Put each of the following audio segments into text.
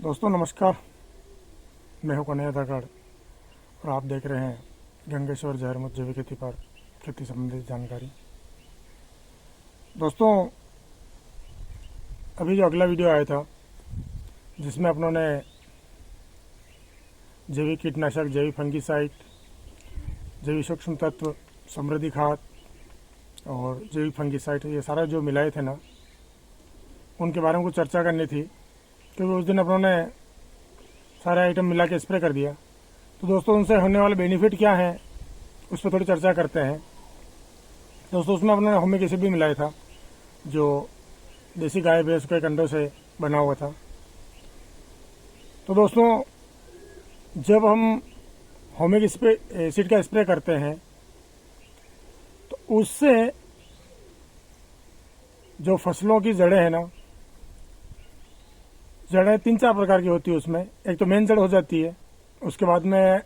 दोस्तों नमस्कार, मैं हूं कन्हैया धाकड़ और आप देख रहे हैं गंगेश्वर जहरमुक्त जैविक खेती पर खेती संबंधी जानकारी। दोस्तों अभी जो अगला वीडियो आया था जिसमें अपनों ने जैविक कीटनाशक, जैविक फंगिसाइड, जैविक सूक्ष्म तत्व, समृद्धि खाद और जैविक फंगिसाइड ये सारा जो मिलाए थे ना, उनके बारे में कुछ चर्चा करनी थी क्योंकि उस दिन अपनों ने सारे आइटम मिला के स्प्रे कर दिया। तो दोस्तों उनसे होने वाले बेनिफिट क्या हैं उस पर थोड़ी चर्चा करते हैं। दोस्तों उसमें अपनों ने होमिक एसिड भी मिलाया था जो देसी गाय भैंस के कंडों से बना हुआ था। तो दोस्तों जब हम होमिक एसिड का स्प्रे करते हैं तो उससे जो फसलों की जड़ें हैं ना, जड़ें 3-4 प्रकार की होती है। उसमें एक तो मेन जड़ हो जाती है, उसके बाद में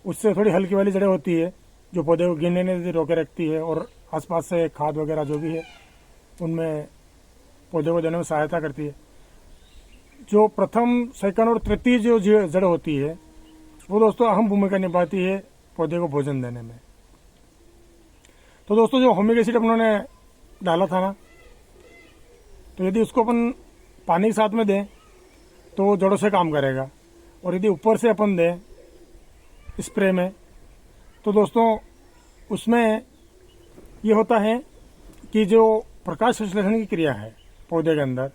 उससे थोड़ी हल्की वाली जड़ें होती है जो पौधे को गिरने से रोके रखती है और आसपास से खाद वगैरह जो भी है उनमें पौधे को देने में सहायता करती है। जो प्रथम, सेकंड और तृतीय जो जड़ होती है वो दोस्तों अहम भूमिका निभाती है पौधे को भोजन देने में। तो दोस्तों जो होमिक एसिड उन्होंने डाला था ना, तो यदि उसको अपन पानी के साथ में दें तो जड़ों से काम करेगा, और यदि ऊपर से अपन दें स्प्रे में तो दोस्तों उसमें ये होता है कि जो प्रकाश संश्लेषण की क्रिया है पौधे के अंदर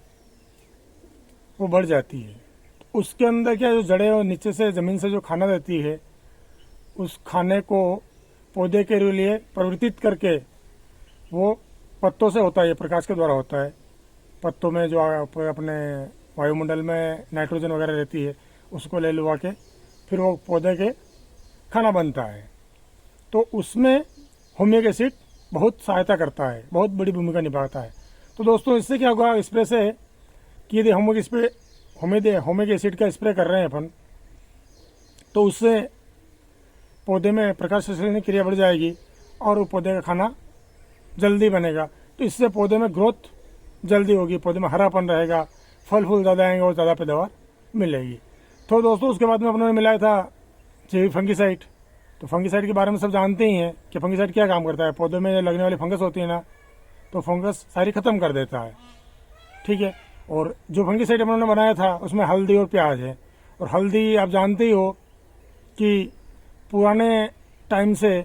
वो बढ़ जाती है। तो उसके अंदर क्या, जो जड़ें और नीचे से ज़मीन से जो खाना देती है उस खाने को पौधे के लिए परिवर्तित करके वो पत्तों से होता है, प्रकाश के द्वारा होता है। पत्तों में जो अपने वायुमंडल में नाइट्रोजन वगैरह रहती है उसको ले लुआ के फिर वो पौधे के खाना बनता है। तो उसमें होमिक एसिड बहुत सहायता करता है, बहुत बड़ी भूमिका निभाता है। तो दोस्तों इससे क्या होगा, स्प्रे से कि यदि होमिक एसिड का स्प्रे कर रहे हैं अपन तो उससे पौधे में प्रकाश संश्लेषण की क्रिया बढ़ जाएगी और वो पौधे का खाना जल्दी बनेगा। तो इससे पौधे में ग्रोथ जल्दी होगी, पौधे में हरापन रहेगा, फल फूल ज़्यादा आएंगे और ज़्यादा पैदावार मिलेगी। तो दोस्तों उसके बाद में अपने मिलाया था जैविक फंगिसाइड। तो फंगिसाइड के बारे में सब जानते ही हैं कि फंगिसाइड क्या काम करता है। पौधों में लगने वाली फंगस होती है ना, तो फंगस सारी ख़त्म कर देता है, ठीक है। और जो फंगिसाइड उन्होंने बनाया था उसमें हल्दी और प्याज है। और हल्दी आप जानते ही हो कि पुराने टाइम से,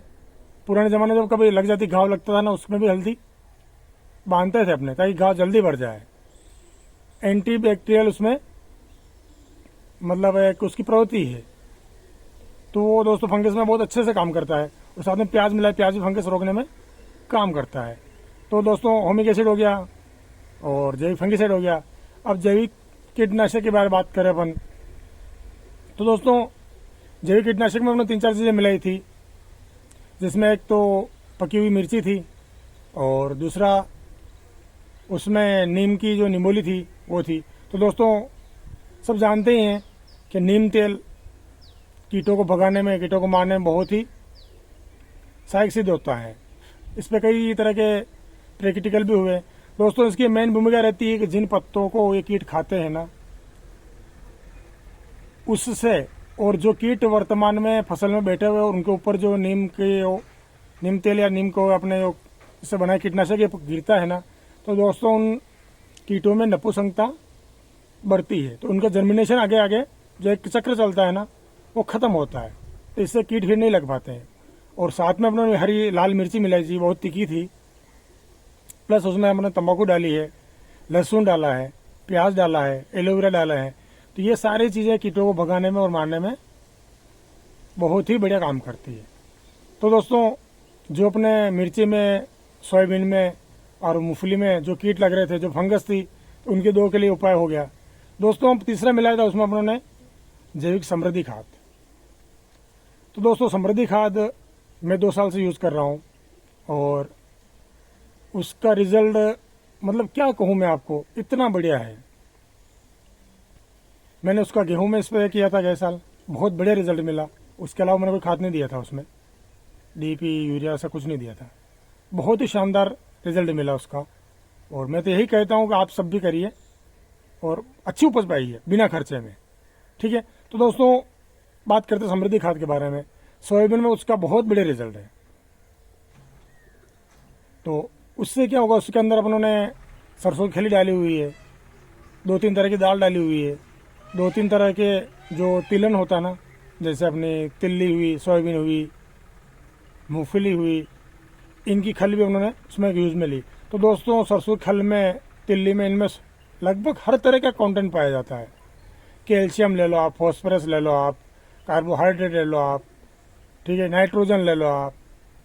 पुराने ज़माने जब कभी लग जाती, घाव लगता था ना, उसमें भी हल्दी बांधते थे अपने ताकि घाव जल्दी बढ़ जाए। एंटी बैक्टीरियल उसमें मतलब एक उसकी प्रवृत्ति है। तो वो दोस्तों फंगस में बहुत अच्छे से काम करता है। और साथ में प्याज मिलाए, प्याज भी फंगस रोकने में काम करता है। तो दोस्तों होमिक एसिड हो गया और जैविक फंगिसाइड हो गया। अब जैविक कीटनाशक के बारे में बात करें अपन तो दोस्तों जैविक कीटनाशक में हमने 3-4 चीज़ें मिलाई थी, जिसमें एक तो पकी हुई मिर्ची थी और दूसरा उसमें नीम की जो निमोली थी वो थी। तो दोस्तों सब जानते ही हैं कि नीम तेल कीटों को भगाने में, कीटों को मारने में बहुत ही सहायक सिद्ध होता है। इस पर कई तरह के प्रैक्टिकल भी हुए। दोस्तों इसकी मेन भूमिका रहती है कि जिन पत्तों को ये कीट खाते हैं ना, उससे, और जो कीट वर्तमान में फसल में बैठे हुए और उनके ऊपर जो नीम तेल या नीम को अपने इससे बनाए कीटनाशक ये गिरता है ना, तो दोस्तों उन कीटों में नपुंसकता बढ़ती है। तो उनका जर्मिनेशन आगे आगे जो एक चक्र चलता है ना वो ख़त्म होता है। तो इससे कीट फिर नहीं लग पाते हैं। और साथ में अपने हरी लाल मिर्ची मिलाई थी, बहुत तीखी थी, प्लस उसमें हमने तंबाकू डाली है, लहसुन डाला है, प्याज डाला है, एलोवेरा डाला है। तो ये सारी चीज़ें कीटों को भगाने में और मारने में बहुत ही बढ़िया काम करती है। तो दोस्तों जो अपने मिर्ची में, सोयाबीन में और मूंगफली में जो कीट लग रहे थे, जो फंगस थी, तो उनके दो के लिए उपाय हो गया। दोस्तों हम तीसरा मिलाया था उसमें अपनों ने जैविक समृद्धि खाद। तो दोस्तों समृद्धि खाद मैं 2 साल से यूज़ कर रहा हूँ और उसका रिजल्ट मतलब क्या कहूँ मैं आपको, इतना बढ़िया है। मैंने उसका गेहूं में स्प्रे किया था गए साल, बहुत बढ़िया रिजल्ट मिला। उसके अलावा मैंने कोई खाद नहीं दिया था उसमें, डीपी यूरिया ऐसा कुछ नहीं दिया था। बहुत ही शानदार रिजल्ट मिला उसका। और मैं तो यही कहता हूँ कि आप सब भी करिए और अच्छी उपज पाइए बिना खर्चे में। ठीक है। तो दोस्तों बात करते हैं समृद्धि खाद के बारे में। सोयाबीन में उसका बहुत बड़े रिजल्ट है। तो उससे क्या होगा, उसके अंदर अपनों ने सरसों की खली डाली हुई है, 2-3 तरह की दाल डाली हुई है, 2-3 तरह के जो तिलहन होता है ना, जैसे अपनी तिल्ली हुई, सोयाबीन हुई, मूंगफली हुई, इनकी खल भी उन्होंने उसमें यूज़ में ली। तो दोस्तों सरसों की खल में, तिल्ली में, इनमें लगभग हर तरह का कंटेंट पाया जाता है। कैल्शियम ले लो आप, फॉस्फोरस ले लो आप, कार्बोहाइड्रेट ले लो आप, ठीक है, नाइट्रोजन ले लो आप,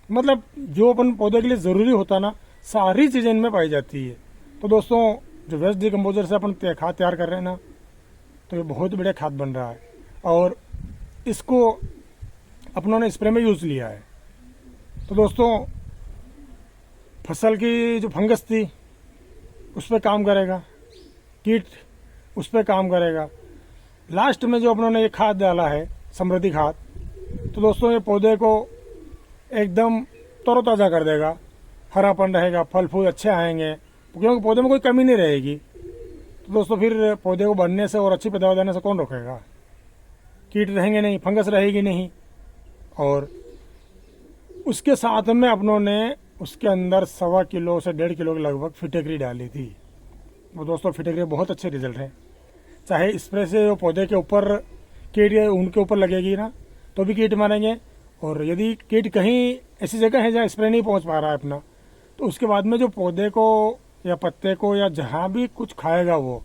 मतलब जो अपन पौधे के लिए ज़रूरी होता है ना, सारी चीज़ें इनमें पाई जाती है। तो दोस्तों जो वेस्ट डिकम्पोजर से अपन खाद तैयार कर रहे हैं ना, तो ये बहुत बढ़िया खाद बन रहा है और इसको अपनों ने स्प्रे में यूज़ लिया है। तो दोस्तों फसल की जो फंगस थी उस पर काम करेगा, कीट उस पर काम करेगा। लास्ट में जो अपनों ने ये खाद डाला है समृद्धि खाद, तो दोस्तों ये पौधे को एकदम तरोताज़ा कर देगा, हरापन रहेगा, फल फूल अच्छे आएंगे, क्योंकि पौधे में कोई कमी नहीं रहेगी। तो दोस्तों फिर पौधे को बढ़ने से और अच्छी पैदावार देने से कौन रोकेगा? कीट रहेंगे नहीं, फंगस रहेगी नहीं। और उसके साथ में अपनों ने उसके अंदर 1.25 किलो से 1.5 किलो के लगभग फिटेकरी डाली थी। वो दोस्तों फिटेकरी बहुत अच्छे रिजल्ट हैं। चाहे स्प्रे से पौधे के ऊपर कीट उनके ऊपर लगेगी ना, तो भी कीट मारेंगे, और यदि कीट कहीं ऐसी जगह है जहाँ स्प्रे नहीं पहुँच पा रहा है अपना, तो उसके बाद में जो पौधे को या पत्ते को या जहाँ भी कुछ खाएगा, वो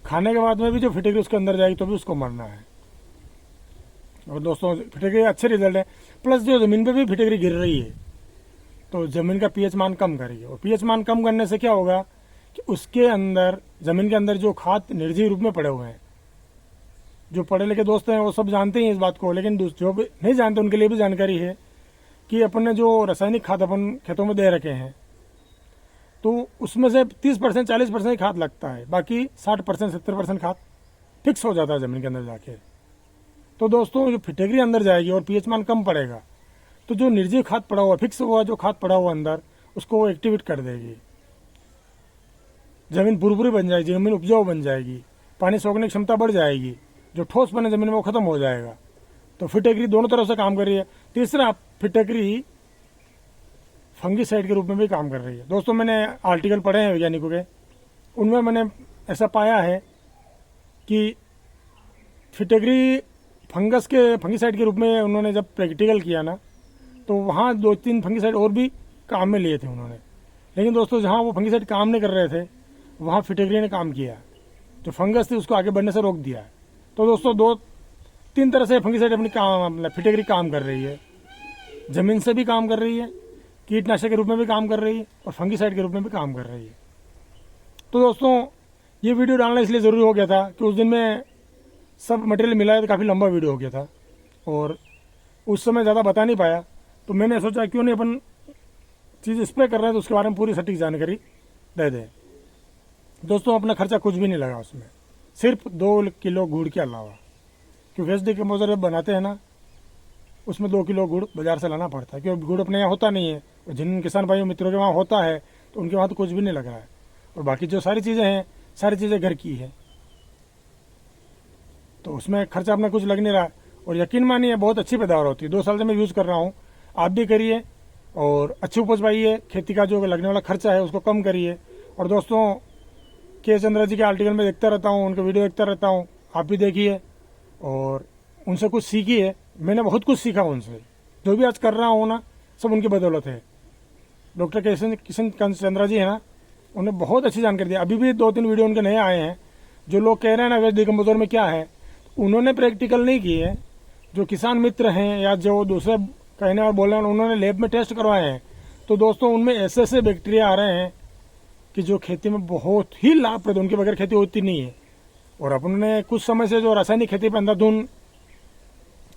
खाने के बाद में भी जो फिटेकरी उसके अंदर जाएगी तो भी उसको मरना है। और दोस्तों फिटेकरी अच्छे रिजल्ट है। प्लस जो ज़मीन पे भी फिटेकरी गिर रही है, तो ज़मीन का पीएच मान कम करेगी, और पीएच मान कम करने से क्या होगा कि उसके अंदर, ज़मीन के अंदर जो खाद निर्जीव रूप में पड़े हुए हैं, जो पढ़े लिखे दोस्त हैं वो सब जानते ही इस बात को, लेकिन जो भी नहीं जानते उनके लिए भी जानकारी है कि अपन ने जो रासायनिक खाद अपन खेतों में दे रखे हैं, तो उसमें से 30% 40% खाद लगता है, बाकी 60% 70% खाद फिक्स हो जाता है ज़मीन के अंदर जाके। तो दोस्तों जो फिटेकरी अंदर जाएगी और पीएच मान कम पड़ेगा, तो जो निर्जीव खाद पड़ा हुआ, फिक्स हुआ जो खाद पड़ा हुआ अंदर, उसको वो एक्टिवेट कर देगी, ज़मीन भुरभुरी बन जाएगी, ज़मीन उपजाऊ बन जाएगी, पानी सोखने की क्षमता बढ़ जाएगी, जो ठोस बने ज़मीन में वो खत्म हो जाएगा। तो फिटेकरी दोनों तरफ से काम कर रही है। तीसरा, फिटेकरी फंगीसाइड के रूप में भी काम कर रही है। दोस्तों मैंने आर्टिकल पढ़े हैं वैज्ञानिकों के, उनमें मैंने ऐसा पाया है कि फिटेकरी फंगस के फंगीसाइड के रूप में उन्होंने जब प्रैक्टिकल किया ना, तो वहाँ 2-3 फंगीसाइड और भी काम में लिए थे उन्होंने। लेकिन दोस्तों जहाँ वो फंगीसाइड काम नहीं कर रहे थे, वहाँ फिटेकरी ने काम किया, जो फंगस थी उसको आगे बढ़ने से रोक दिया। तो दोस्तों 2-3 तरह से फंगीसाइड अपनी काम, फिटेकरी काम कर रही है। ज़मीन से भी काम कर रही है, कीटनाशक के रूप में भी काम कर रही है, और फंगीसाइड के रूप में भी काम कर रही है। तो दोस्तों ये वीडियो डालना इसलिए ज़रूरी हो गया था कि उस दिन में सब मटेरियल मिला है, तो काफ़ी लंबा वीडियो हो गया था और उस समय ज़्यादा बता नहीं पाया। तो मैंने सोचा क्यों नहीं अपन चीज़ स्प्रे कर रहे हैं तो उसके बारे में पूरी सटीक जानकारी दे दें। दोस्तों अपना खर्चा कुछ भी नहीं लगा उसमें, सिर्फ 2 किलो गुड़ के अलावा, क्योंकि वेस्ट डिकम्पोजर जब बनाते हैं ना, उसमें 2 किलो गुड़ बाजार से लाना पड़ता है, क्योंकि गुड़ अपने यहाँ होता नहीं है, और जिन किसान भाइयों मित्रों के वहाँ होता है तो उनके वहाँ तो कुछ भी नहीं लग रहा है। और बाकी जो सारी चीज़ें हैं, सारी चीज़ें घर की है, तो उसमें खर्चा अपना कुछ लग नहीं रहा। और यकीन मानिए बहुत अच्छी पैदावार होती है। 2 साल से मैं यूज़ कर रहा हूँ, आप भी करिए और अच्छी उपज पाइए। खेती का जो लगने वाला खर्चा है उसको कम करिए। और दोस्तों के चंद्रा जी के आर्टिकल में देखता रहता हूँ, उनके वीडियो देखता रहता हूँ, आप भी देखिए और उनसे कुछ सीखिए। मैंने बहुत कुछ सीखा उनसे, जो भी आज कर रहा हूँ ना, सब उनकी बदौलत है। डॉक्टर किशन चंद्रा जी है ना, उन्हें बहुत अच्छी जानकारी दी। अभी भी 2-3 वीडियो उनके नए आए हैं। जो लोग कह रहे हैं ना वेस्ट डिकम्पोजर में क्या है, उन्होंने प्रैक्टिकल नहीं किए। जो किसान मित्र हैं या जो दूसरे कहने और बोल रहे हैं, उन्होंने लैब में टेस्ट करवाए हैं। तो दोस्तों उनमें ऐसे ऐसे बैक्टीरिया आ रहे हैं कि जो खेती में बहुत ही लाभप्रद, उनके बगैर खेती होती नहीं है। और अपन ने कुछ समय से जो रासायनिक खेती पर अंधाधुन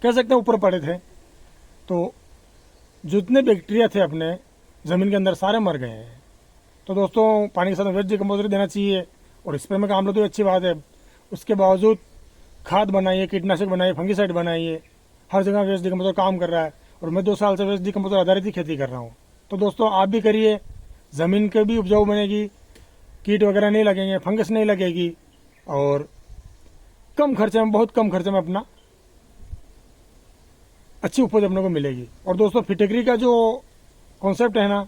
कह सकते हैं ऊपर पड़े थे, तो जितने बैक्टीरिया थे अपने ज़मीन के अंदर सारे मर गए हैं। तो दोस्तों पानी के साथ वेस्ट डिकम्पोजर देना चाहिए, और स्प्रे में काम लो तो अच्छी बात है। उसके बावजूद खाद बनाइए, कीटनाशक बनाइए, फंगीसाइड बनाइए। हर जगह वेस्ट डिकम्पोजर काम कर रहा है, और मैं 2 साल से वेस्ट डिकम्पोजर आधारित ही खेती कर रहा हूँ। तो दोस्तों आप भी करिए, ज़मीन के भी उपजाऊ बनेगी, कीट वगैरह नहीं लगेंगे, फंगस नहीं लगेगी, और कम खर्चे में, बहुत कम खर्चे में अपना अच्छी उपज अपने को मिलेगी। और दोस्तों फिटकरी का जो कॉन्सेप्ट है ना,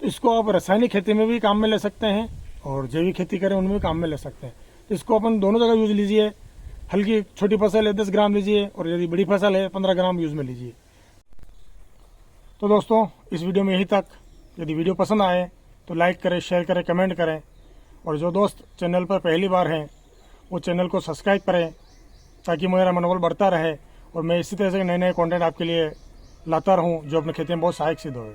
तो इसको आप रासायनिक खेती में भी काम में ले सकते हैं और जैविक खेती करें उनमें भी काम में ले सकते हैं। तो इसको अपन दोनों जगह यूज लीजिए। हल्की छोटी फसल है 10 ग्राम लीजिए और यदि बड़ी फसल है 15 ग्राम यूज में लीजिए। तो दोस्तों इस वीडियो में यही तक। यदि वीडियो पसंद आए तो लाइक करें, शेयर करें, कमेंट करें, और जो दोस्त चैनल पर पहली बार हैं वो चैनल को सब्सक्राइब करें ताकि मेरा मनोबल बढ़ता रहे और मैं इसी तरह से नए नए कंटेंट आपके लिए लाता रहूं जो अपनी खेती में बहुत सहायक सिद्ध होए।